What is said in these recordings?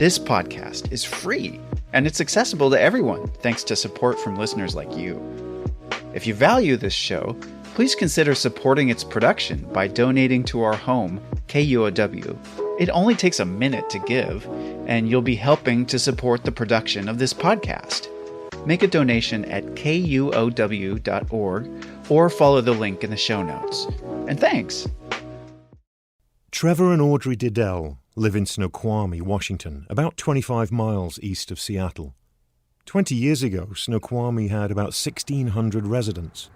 This podcast is free, and it's accessible to everyone thanks to support from listeners like you. If you value this show, please consider supporting its production by donating to our home, KUOW. It only takes a minute to give, and you'll be helping to support the production of this podcast. Make a donation at kuow.org or follow the link in the show notes. And thanks! Trevor and Audrey Diddell live in Snoqualmie, Washington, about 25 miles east of Seattle. 20 years ago, Snoqualmie had about 1,600 residents.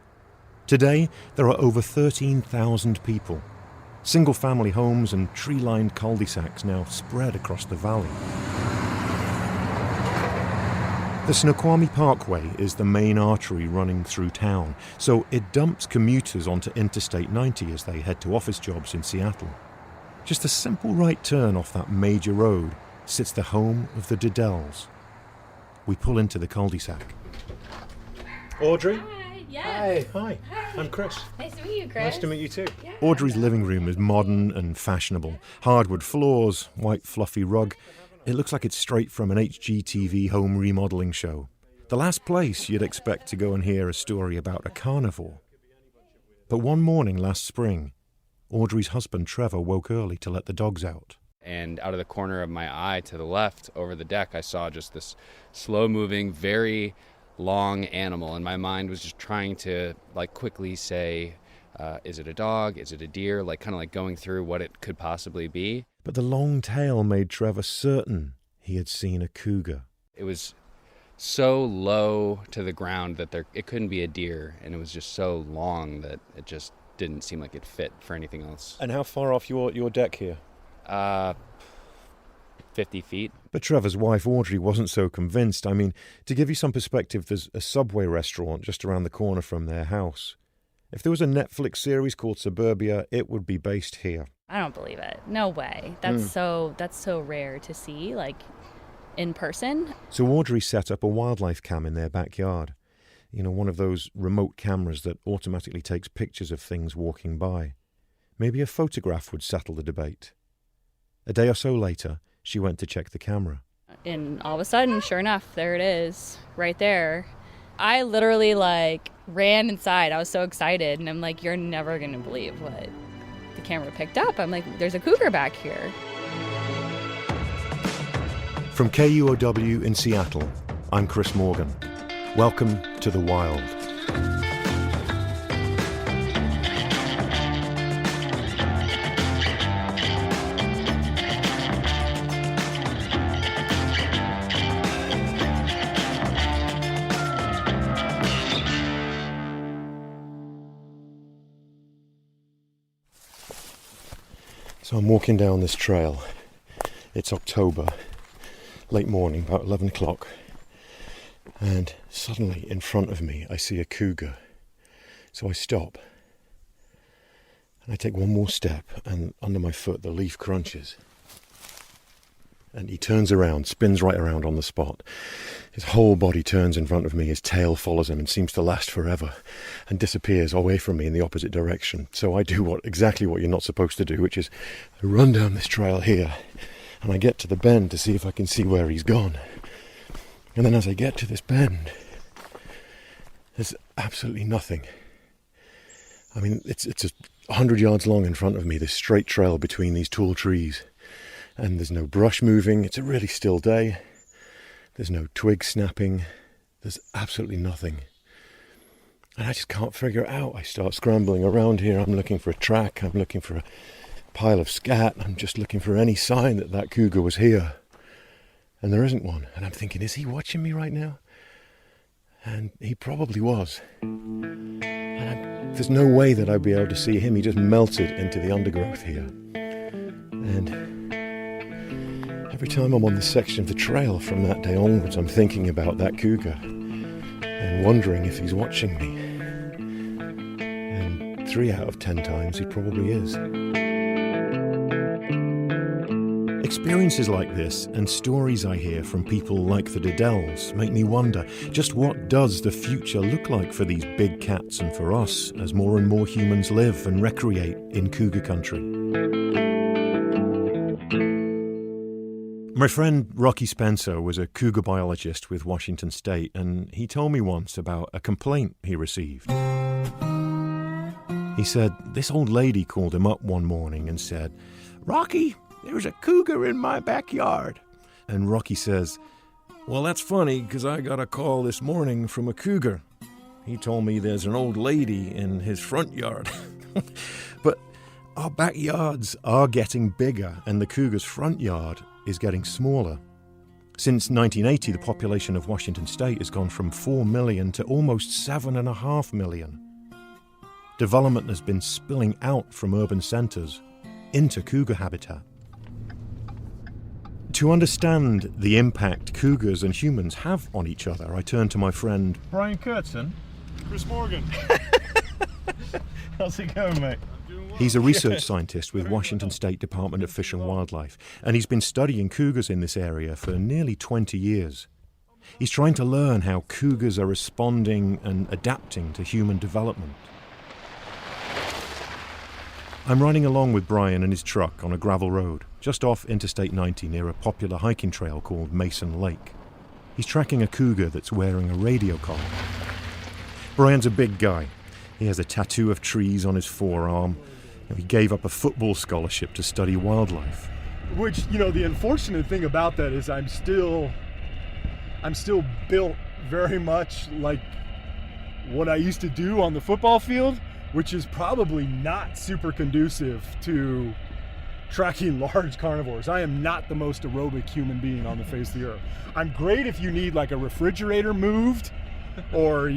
Today, there are over 13,000 people. Single-family homes and tree-lined cul-de-sacs now spread across the valley. The Snoqualmie Parkway is the main artery running through town, so it dumps commuters onto Interstate 90 as they head to office jobs in Seattle. Just a simple right turn off that major road sits the home of the Diddells. We pull into the cul-de-sac. Audrey? Hi, yes. Hi. I'm Chris. Nice to meet you, Chris. Nice to meet you too. Yeah. Audrey's living room is modern and fashionable. Hardwood floors, white fluffy rug. It looks like it's straight from an HGTV home remodeling show. The last place you'd expect to go and hear a story about a carnivore. But one morning last spring, Audrey's husband Trevor woke early to let the dogs out. And out of the corner of my eye to the left over the deck, I saw just this slow-moving, very long animal. And my mind was just trying to quickly say, is it a dog? Is it a deer? Kind of going through what it could possibly be. But the long tail made Trevor certain he had seen a cougar. It was so low to the ground that it couldn't be a deer. And it was just so long that it just didn't seem like it fit for anything else. And how far off your deck here? 50 feet. But Trevor's wife, Audrey, wasn't so convinced. I mean, to give you some perspective, there's a Subway restaurant just around the corner from their house. If there was a Netflix series called Suburbia, it would be based here. I don't believe it. No way. That's so rare to see, in person. So Audrey set up a wildlife cam in their backyard. You know, one of those remote cameras that automatically takes pictures of things walking by. Maybe a photograph would settle the debate. A day or so later, she went to check the camera. And all of a sudden, sure enough, there it is, right there. I literally, ran inside. I was so excited, and I'm like, you're never going to believe what the camera picked up. I'm like, there's a cougar back here. From KUOW in Seattle, I'm Chris Morgan. Welcome to the wild. So I'm walking down this trail. It's October, late morning, about 11 o'clock. And suddenly in front of me, I see a cougar. So I stop. And I take one more step, and under my foot, the leaf crunches. And he turns around, spins right around on the spot. His whole body turns in front of me, his tail follows him and seems to last forever, and disappears away from me in the opposite direction. So I do exactly what you're not supposed to do, which is I run down this trail here, and I get to the bend to see if I can see where he's gone. And then as I get to this bend, there's absolutely nothing. I mean, it's 100 yards long in front of me, this straight trail between these tall trees. And there's no brush moving. It's a really still day. There's no twig snapping. There's absolutely nothing. And I just can't figure it out. I start scrambling around here. I'm looking for a track. I'm looking for a pile of scat. I'm just looking for any sign that cougar was here. And there isn't one. And I'm thinking, is he watching me right now? And he probably was. And there's no way that I'd be able to see him. He just melted into the undergrowth here. And every time I'm on this section of the trail from that day onwards, I'm thinking about that cougar and wondering if he's watching me. And 3 out of 10 times he probably is. Experiences like this and stories I hear from people like the Diddells make me wonder, just what does the future look like for these big cats and for us as more and more humans live and recreate in cougar country? My friend Rocky Spencer was a cougar biologist with Washington State, and he told me once about a complaint he received. He said this old lady called him up one morning and said, "Rocky, there's a cougar in my backyard." And Rocky says, "Well, that's funny, because I got a call this morning from a cougar. He told me there's an old lady in his front yard." But our backyards are getting bigger, and the cougar's front yard is getting smaller. Since 1980, the population of Washington State has gone from 4 million to almost 7.5 million. Development has been spilling out from urban centres into cougar habitat. To understand the impact cougars and humans have on each other, I turn to my friend Brian Kurtzen. Chris Morgan. How's it going, mate? He's a research scientist with Washington State Department of Fish and Wildlife, and he's been studying cougars in this area for nearly 20 years. He's trying to learn how cougars are responding and adapting to human development. I'm riding along with Brian and his truck on a gravel road, just off Interstate 90 near a popular hiking trail called Mason Lake. He's tracking a cougar that's wearing a radio collar. Brian's a big guy. He has a tattoo of trees on his forearm. He gave up a football scholarship to study wildlife. Which, the unfortunate thing about that is I'm still built very much like what I used to do on the football field, which is probably not super conducive to tracking large carnivores. I am not the most aerobic human being on the face of the earth. I'm great if you need like a refrigerator moved or,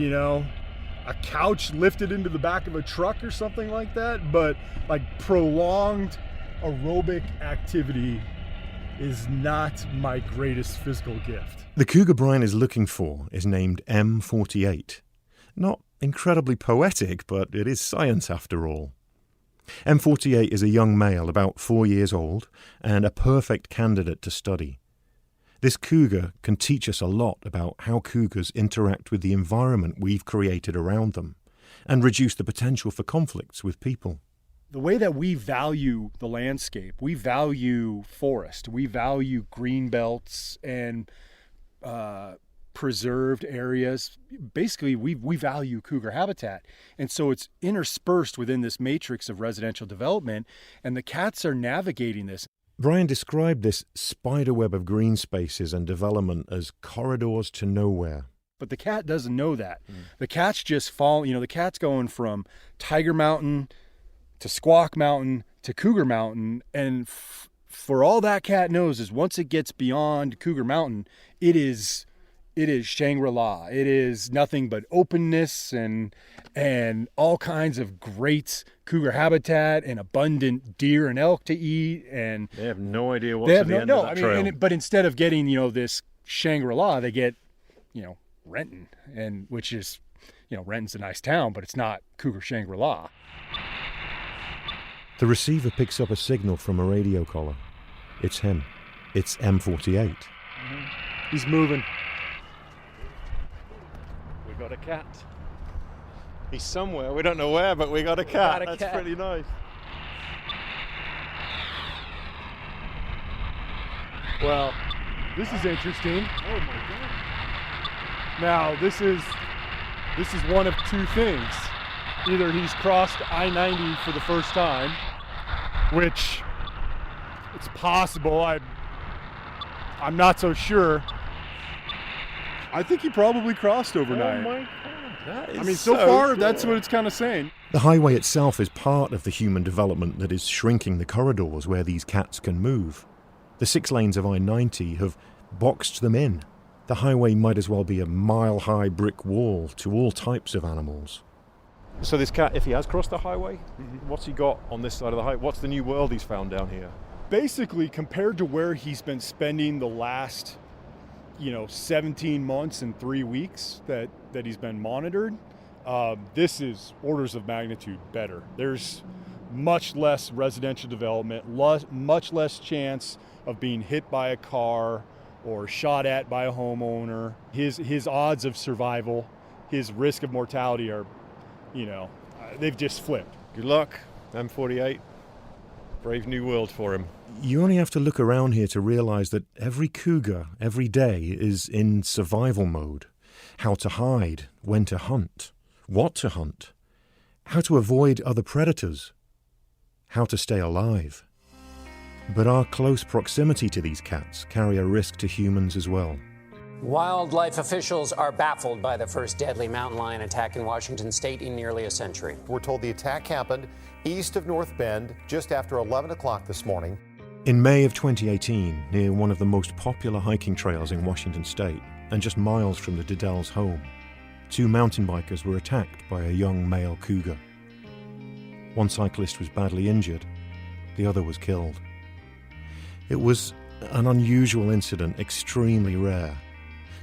a couch lifted into the back of a truck or something like that, but like prolonged aerobic activity is not my greatest physical gift. The cougar Brian is looking for is named M48. Not incredibly poetic, but it is science after all. M48 is a young male about 4 years old and a perfect candidate to study. This cougar can teach us a lot about how cougars interact with the environment we've created around them and reduce the potential for conflicts with people. The way that we value the landscape, we value forest, we value green belts and preserved areas. Basically, we value cougar habitat. And so it's interspersed within this matrix of residential development, and the cats are navigating this. Brian described this spiderweb of green spaces and development as corridors to nowhere. But the cat doesn't know that. The cat's just the cat's going from Tiger Mountain to Squawk Mountain to Cougar Mountain. And for all that cat knows is once it gets beyond Cougar Mountain, it is Shangri-La. It is nothing but openness and all kinds of great cougar habitat and abundant deer and elk to eat. And they have no idea what's at the end of that trail. But instead of getting this Shangri-La, they get Renton, and which is Renton's a nice town, but it's not cougar Shangri-La. The receiver picks up a signal from a radio collar. It's him. It's M48. He's moving. We got a cat. He's somewhere. We don't know where, but we got a cat. That's cat. Pretty nice. Well, this is interesting. Oh my God. Now, this is one of two things. Either he's crossed I-90 for the first time, which it's possible. I'm not so sure. I think he probably crossed overnight. Oh my God. That is so far, cool. that's what it's kind of saying. The highway itself is part of the human development that is shrinking the corridors where these cats can move. The 6 lanes of I-90 have boxed them in. The highway might as well be a mile-high brick wall to all types of animals. So this cat, if he has crossed the highway, what's he got on this side of the highway? What's the new world he's found down here? Basically, compared to where he's been spending the last 17 months and 3 weeks that he's been monitored, this is orders of magnitude better. There's much less residential development, much less chance of being hit by a car or shot at by a homeowner. His odds of survival, his risk of mortality are, they've just flipped. Good luck, M48. Brave new world for him. You only have to look around here to realise that every cougar, every day, is in survival mode. How to hide, when to hunt, what to hunt, how to avoid other predators, how to stay alive. But our close proximity to these cats carry a risk to humans as well. Wildlife officials are baffled by the first deadly mountain lion attack in Washington state in nearly a century. We're told the attack happened east of North Bend just after 11 o'clock this morning. In May of 2018, near one of the most popular hiking trails in Washington state, and just miles from the Diddell's home, 2 mountain bikers were attacked by a young male cougar. One cyclist was badly injured, the other was killed. It was an unusual incident, extremely rare.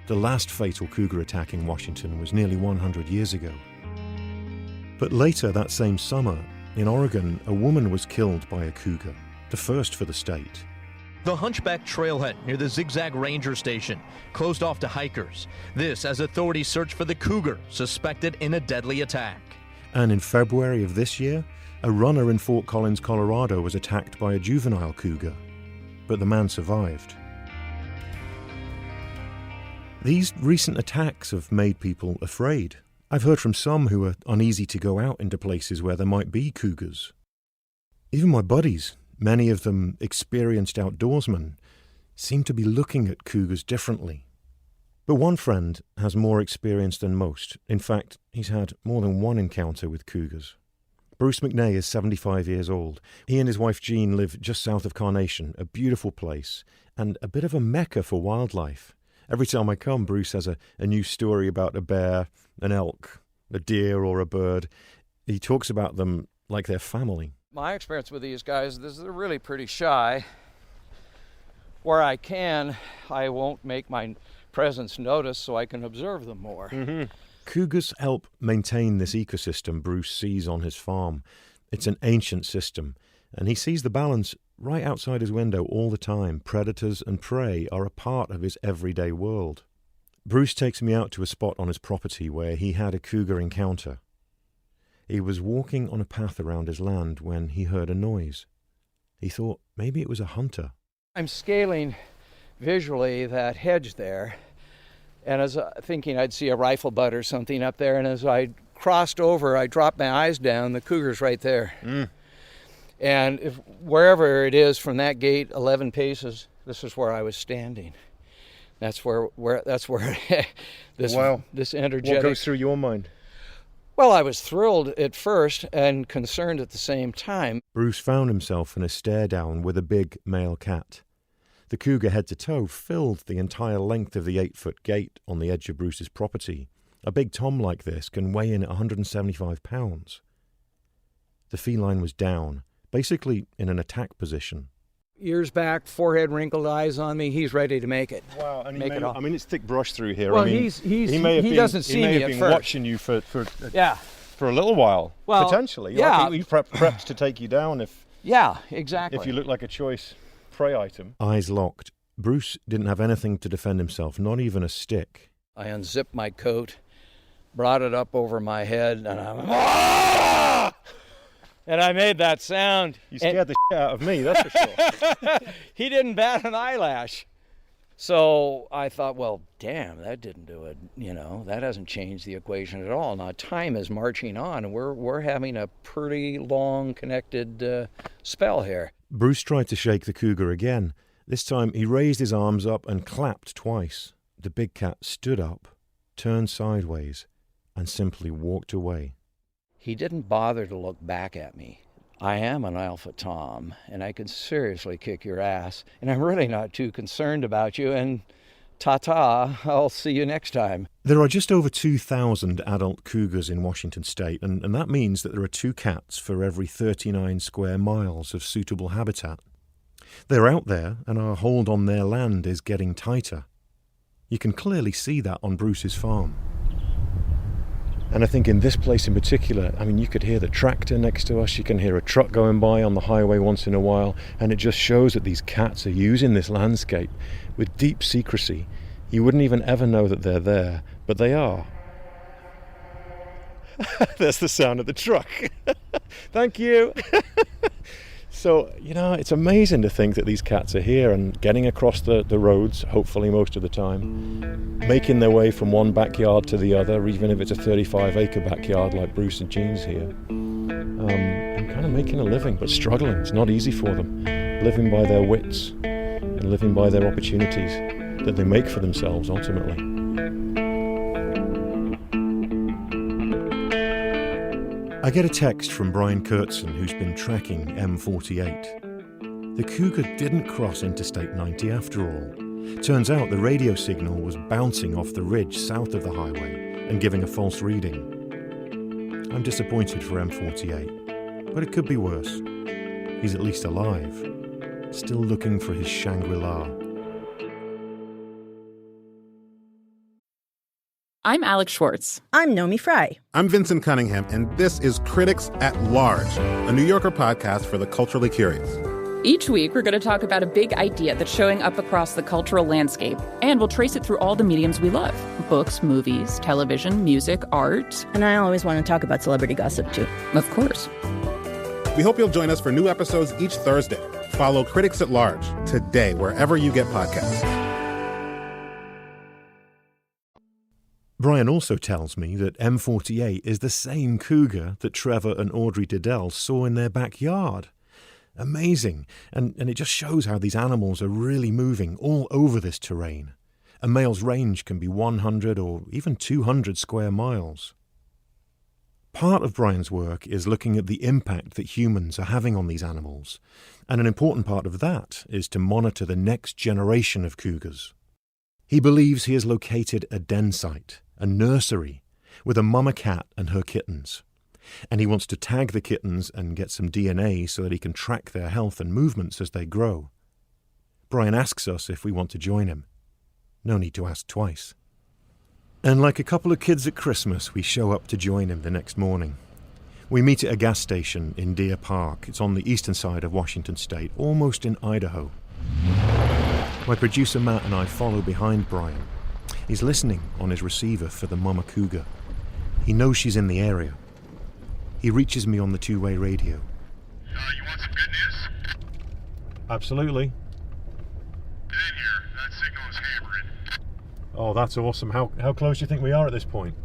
The last fatal cougar attack in Washington was nearly 100 years ago. But later that same summer, in Oregon, a woman was killed by a cougar, the first for the state. The Hunchback Trailhead near the Zigzag Ranger Station, closed off to hikers. This as authorities search for the cougar suspected in a deadly attack. And in February of this year, a runner in Fort Collins, Colorado was attacked by a juvenile cougar, but the man survived. These recent attacks have made people afraid. I've heard from some who are uneasy to go out into places where there might be cougars. Even my buddies, many of them experienced outdoorsmen, seem to be looking at cougars differently. But one friend has more experience than most. In fact, he's had more than one encounter with cougars. Bruce McNay is 75 years old. He and his wife Jean live just south of Carnation, a beautiful place, and a bit of a mecca for wildlife. Every time I come, Bruce has a new story about a bear, an elk, a deer or a bird. He talks about them like they're family. My experience with these guys is they're really pretty shy. Where I can, I won't make my presence noticed so I can observe them more. Mm-hmm. Cougars help maintain this ecosystem Bruce sees on his farm. It's an ancient system, and he sees the balance right outside his window all the time. Predators and prey are a part of his everyday world. Bruce takes me out to a spot on his property where he had a cougar encounter. He was walking on a path around his land when he heard a noise. He thought maybe it was a hunter. I'm scaling visually that hedge there, and as thinking I'd see a rifle butt or something up there, and as I crossed over, I dropped my eyes down, the cougar's right there. And if wherever it is from that gate, 11 paces, this is where I was standing. That's where this Wow. This energetic. What goes through your mind? Well, I was thrilled at first and concerned at the same time. Bruce found himself in a stare down with a big male cat. The cougar head to toe filled the entire length of the 8-foot gate on the edge of Bruce's property. A big tom like this can weigh in at 175 pounds. The feline was down, basically in an attack position. Ears back, forehead wrinkled, eyes on me. He's ready to make it. Wow, and make it off. I mean, it's thick brush through here. Well, I mean, he doesn't see me at first. Watching you for Yeah. for a little while, Well, potentially. yeah. I think he prepped to take you down if exactly. if you look like a choice prey item. Eyes locked. Bruce didn't have anything to defend himself, not even a stick. I unzipped my coat, brought it up over my head, and I and I made that sound. You scared the shit out of me, that's for sure. He didn't bat an eyelash. So I thought, well, damn, that didn't do it. That hasn't changed the equation at all. Now time is marching on, and we're having a pretty long connected spell here. Bruce tried to shake the cougar again. This time he raised his arms up and clapped twice. The big cat stood up, turned sideways, and simply walked away. He didn't bother to look back at me. I am an alpha Tom, and I can seriously kick your ass, and I'm really not too concerned about you, and ta-ta, I'll see you next time. There are just over 2,000 adult cougars in Washington state, and that means that there are 2 cats for every 39 square miles of suitable habitat. They're out there, and our hold on their land is getting tighter. You can clearly see that on Bruce's farm. And I think in this place in particular, I mean, you could hear the tractor next to us, you can hear a truck going by on the highway once in a while, and it just shows that these cats are using this landscape with deep secrecy. You wouldn't even ever know that they're there, but they are. There's the sound of the truck. Thank you. So, it's amazing to think that these cats are here and getting across the roads, hopefully most of the time, making their way from one backyard to the other, even if it's a 35-acre backyard like Bruce and Jean's here, and kind of making a living, but struggling. It's not easy for them, living by their wits and living by their opportunities that they make for themselves ultimately. I get a text from Brian Kurtzen, who's been tracking M48. The cougar didn't cross Interstate 90 after all. Turns out the radio signal was bouncing off the ridge south of the highway and giving a false reading. I'm disappointed for M48, but it could be worse. He's at least alive, still looking for his Shangri-La. I'm Alex Schwartz. I'm Nomi Fry. I'm Vincent Cunningham, and this is Critics at Large, a New Yorker podcast for the culturally curious. Each week, we're going to talk about a big idea that's showing up across the cultural landscape, and we'll trace it through all the mediums we love. Books, movies, television, music, art. And I always want to talk about celebrity gossip, too. Of course. We hope you'll join us for new episodes each Thursday. Follow Critics at Large today, wherever you get podcasts. Brian also tells me that M48 is the same cougar that Trevor and Audrey Diddell saw in their backyard. Amazing, and it just shows how these animals are really moving all over this terrain. A male's range can be 100 or even 200 square miles. Part of Brian's work is looking at the impact that humans are having on these animals, and an important part of that is to monitor the next generation of cougars. He believes he has located a den site, a nursery, with a mama cat and her kittens. And he wants to tag the kittens and get some DNA so that he can track their health and movements as they grow. Brian asks us if we want to join him. No need to ask twice. And like a couple of kids at Christmas, we show up to join him the next morning. We meet at a gas station in Deer Park. It's on the eastern side of Washington State, almost in Idaho. My producer Matt and I follow behind Brian. He's listening on his receiver for the mama cougar. He knows she's in the area. He reaches me on the two-way radio. You want some good news? Absolutely. Get in here. That signal is hammering. Oh, that's awesome. How close do you think we are at this point?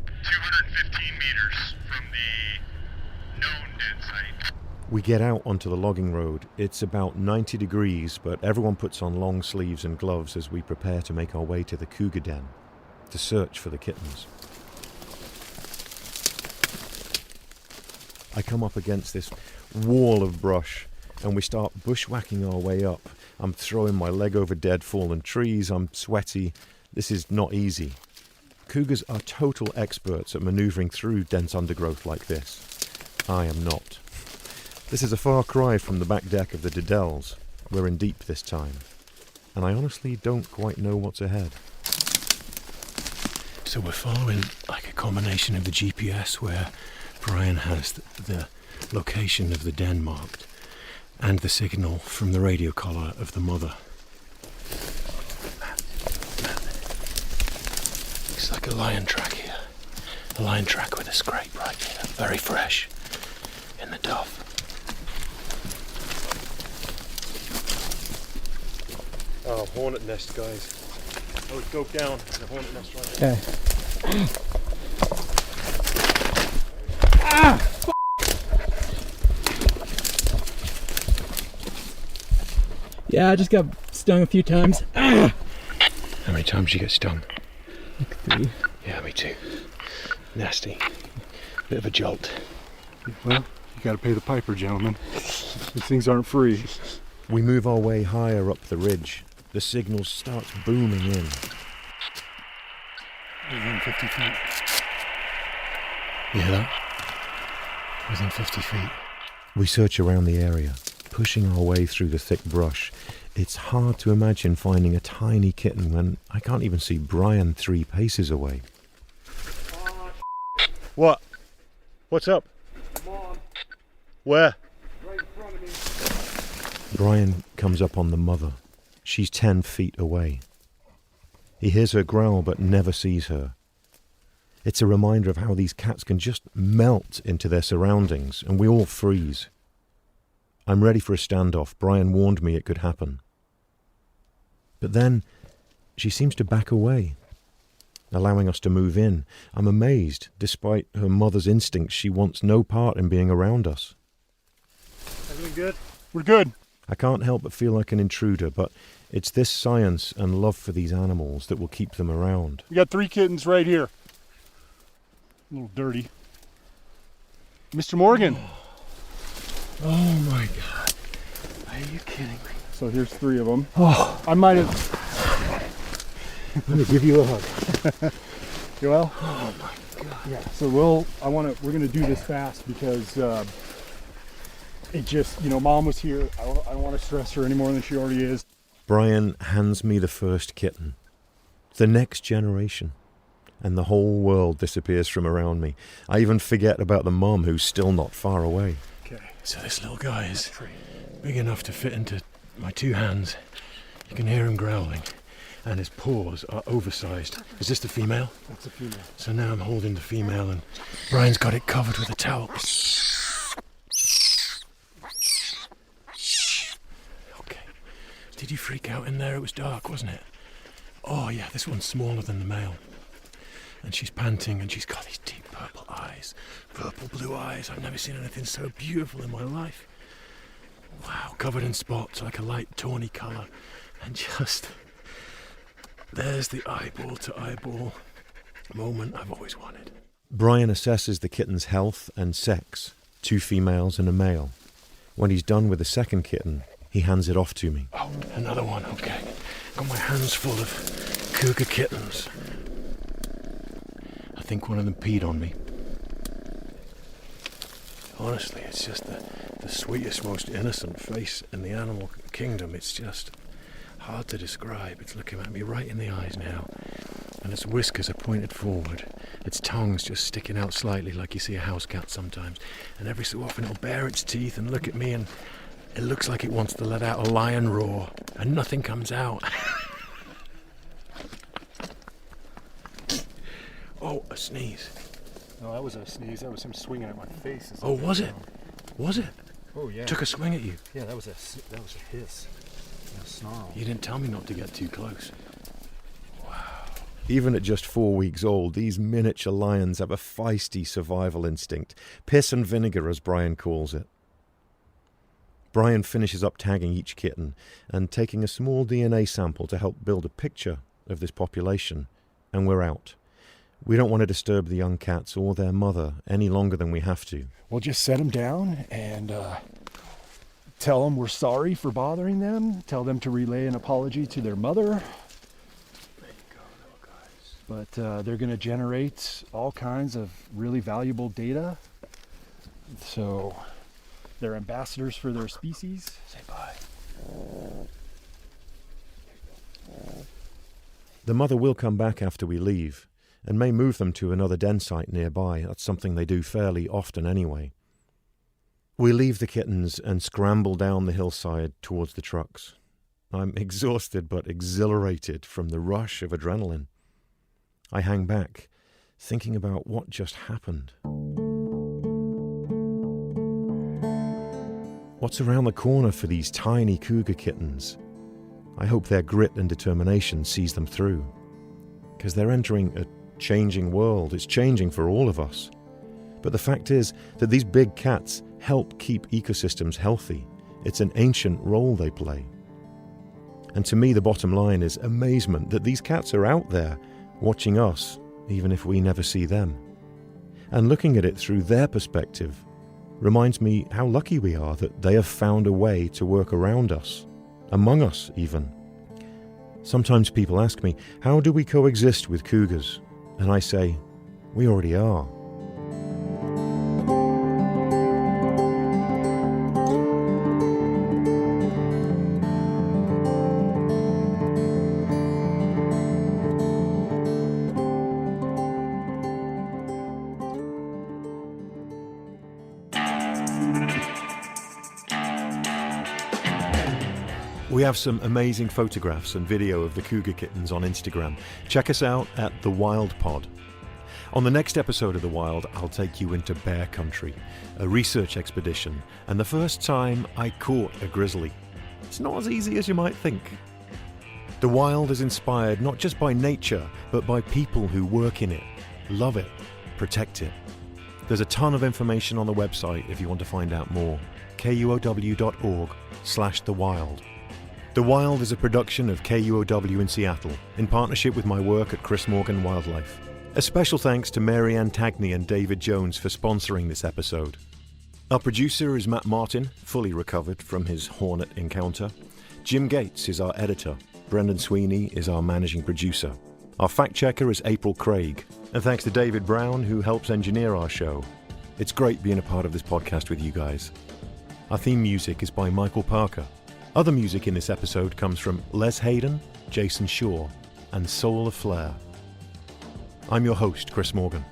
215 meters from the known den site. We get out onto the logging road. It's about 90 degrees, but everyone puts on long sleeves and gloves as we prepare to make our way to the cougar den to search for the kittens. I come up against this wall of brush and we start bushwhacking our way up. I'm throwing my leg over dead fallen trees. I'm sweaty. This is not easy. Cougars are total experts at maneuvering through dense undergrowth like this. I am not. This is a far cry from the back deck of the Diddells. We're in deep this time. And I honestly don't quite know what's ahead. So we're following like a combination of the GPS where Brian has the location of the den marked and the signal from the radio collar of the mother. It's like a lion track here. A lion track with a scrape right here. Very fresh in the duff. Oh, hornet nest, guys. Oh, go down. There's a hornet nest right there. Okay. Yeah, I just got stung a few times. How many times did you get stung? Like 3. Yeah, me too. Nasty. Bit of a jolt. Well, you gotta pay the piper, gentlemen. These things aren't free. We move our way higher up the ridge. The signal starts booming in. Within 50 feet. You hear that? Within 50 feet. We search around the area, pushing our way through the thick brush. It's hard to imagine finding a tiny kitten when I can't even see Brian 3 paces away. What? What's up? Mom. Where? Right in front of me. Brian comes up on the mother. She's 10 feet away. He hears her growl but never sees her. It's a reminder of how these cats can just melt into their surroundings and we all freeze. I'm ready for a standoff. Brian warned me it could happen. But then she seems to back away, allowing us to move in. I'm amazed. Despite her mother's instincts, she wants no part in being around us. Everything good? We're good. I can't help but feel like an intruder, but it's this science and love for these animals that will keep them around. We got 3 kittens right here. A little dirty. Mr. Morgan. Oh my God. Are you kidding me? So here's 3 of them. Oh. I might have... Let me give you a hug. Well, oh my God. Yeah, so we're gonna do this fast because it just, Mom was here. I don't want to stress her any more than she already is. Brian hands me the first kitten. The next generation. And the whole world disappears from around me. I even forget about the mom who's still not far away. Okay. So this little guy is big enough to fit into my 2 hands. You can hear him growling. And his paws are oversized. Is this the female? That's the female. So now I'm holding the female and Brian's got it covered with a towel. Okay. Did you freak out in there? It was dark, wasn't it? Oh yeah, this one's smaller than the male. And she's panting and she's got these deep purple eyes. Purple blue eyes. I've never seen anything so beautiful in my life. Wow, covered in spots like a light tawny colour. And just... there's the eyeball to eyeball moment I've always wanted. Brian assesses the kitten's health and sex. 2 females and a male. When he's done with the second kitten, he hands it off to me. Oh, another one, okay. Got my hands full of cougar kittens. I think one of them peed on me. Honestly, it's just the sweetest, most innocent face in the animal kingdom. It's just hard to describe. It's looking at me right in the eyes now, and its whiskers are pointed forward. Its tongue's just sticking out slightly like you see a house cat sometimes, and every so often it'll bare its teeth and look at me, and it looks like it wants to let out a lion roar, and nothing comes out. Oh, a sneeze. No, that was a sneeze. That was him swinging at my face. Oh, was it? Was it? Oh, yeah. Took a swing at you? Yeah, that was a hiss. A snarl. You didn't tell me not to get too close. Wow. Even at just 4 weeks old, these miniature lions have a feisty survival instinct. Piss and vinegar, as Brian calls it. Brian finishes up tagging each kitten and taking a small DNA sample to help build a picture of this population, and we're out. We don't want to disturb the young cats or their mother any longer than we have to. We'll just set them down and tell them we're sorry for bothering them. Tell them to relay an apology to their mother. There you go, little guys. But they're going to generate all kinds of really valuable data. So they're ambassadors for their species. Say bye. The mother will come back after we leave, and may move them to another den site nearby. That's something they do fairly often anyway. We leave the kittens and scramble down the hillside towards the trucks. I'm exhausted but exhilarated from the rush of adrenaline. I hang back, thinking about what just happened. What's around the corner for these tiny cougar kittens? I hope their grit and determination sees them through, because they're entering a changing world. It's changing for all of us. But the fact is that these big cats help keep ecosystems healthy. It's an ancient role they play. And to me, the bottom line is amazement that these cats are out there watching us, even if we never see them. And looking at it through their perspective reminds me how lucky we are that they have found a way to work around us, among us even. Sometimes people ask me, how do we coexist with cougars? And I say, we already are. We have some amazing photographs and video of the cougar kittens on Instagram. Check us out at The Wild Pod. On the next episode of The Wild, I'll take you into bear country, a research expedition, and the first time I caught a grizzly. It's not as easy as you might think. The Wild is inspired not just by nature, but by people who work in it, love it, protect it. There's a ton of information on the website if you want to find out more. KUOW.org/thewild. The Wild is a production of KUOW in Seattle, in partnership with my work at Chris Morgan Wildlife. A special thanks to Mary Ann Tagney and David Jones for sponsoring this episode. Our producer is Matt Martin, fully recovered from his hornet encounter. Jim Gates is our editor. Brendan Sweeney is our managing producer. Our fact checker is April Craig. And thanks to David Brown, who helps engineer our show. It's great being a part of this podcast with you guys. Our theme music is by Michael Parker. Other music in this episode comes from Les Hayden, Jason Shaw, and Soul of Flair. I'm your host, Chris Morgan.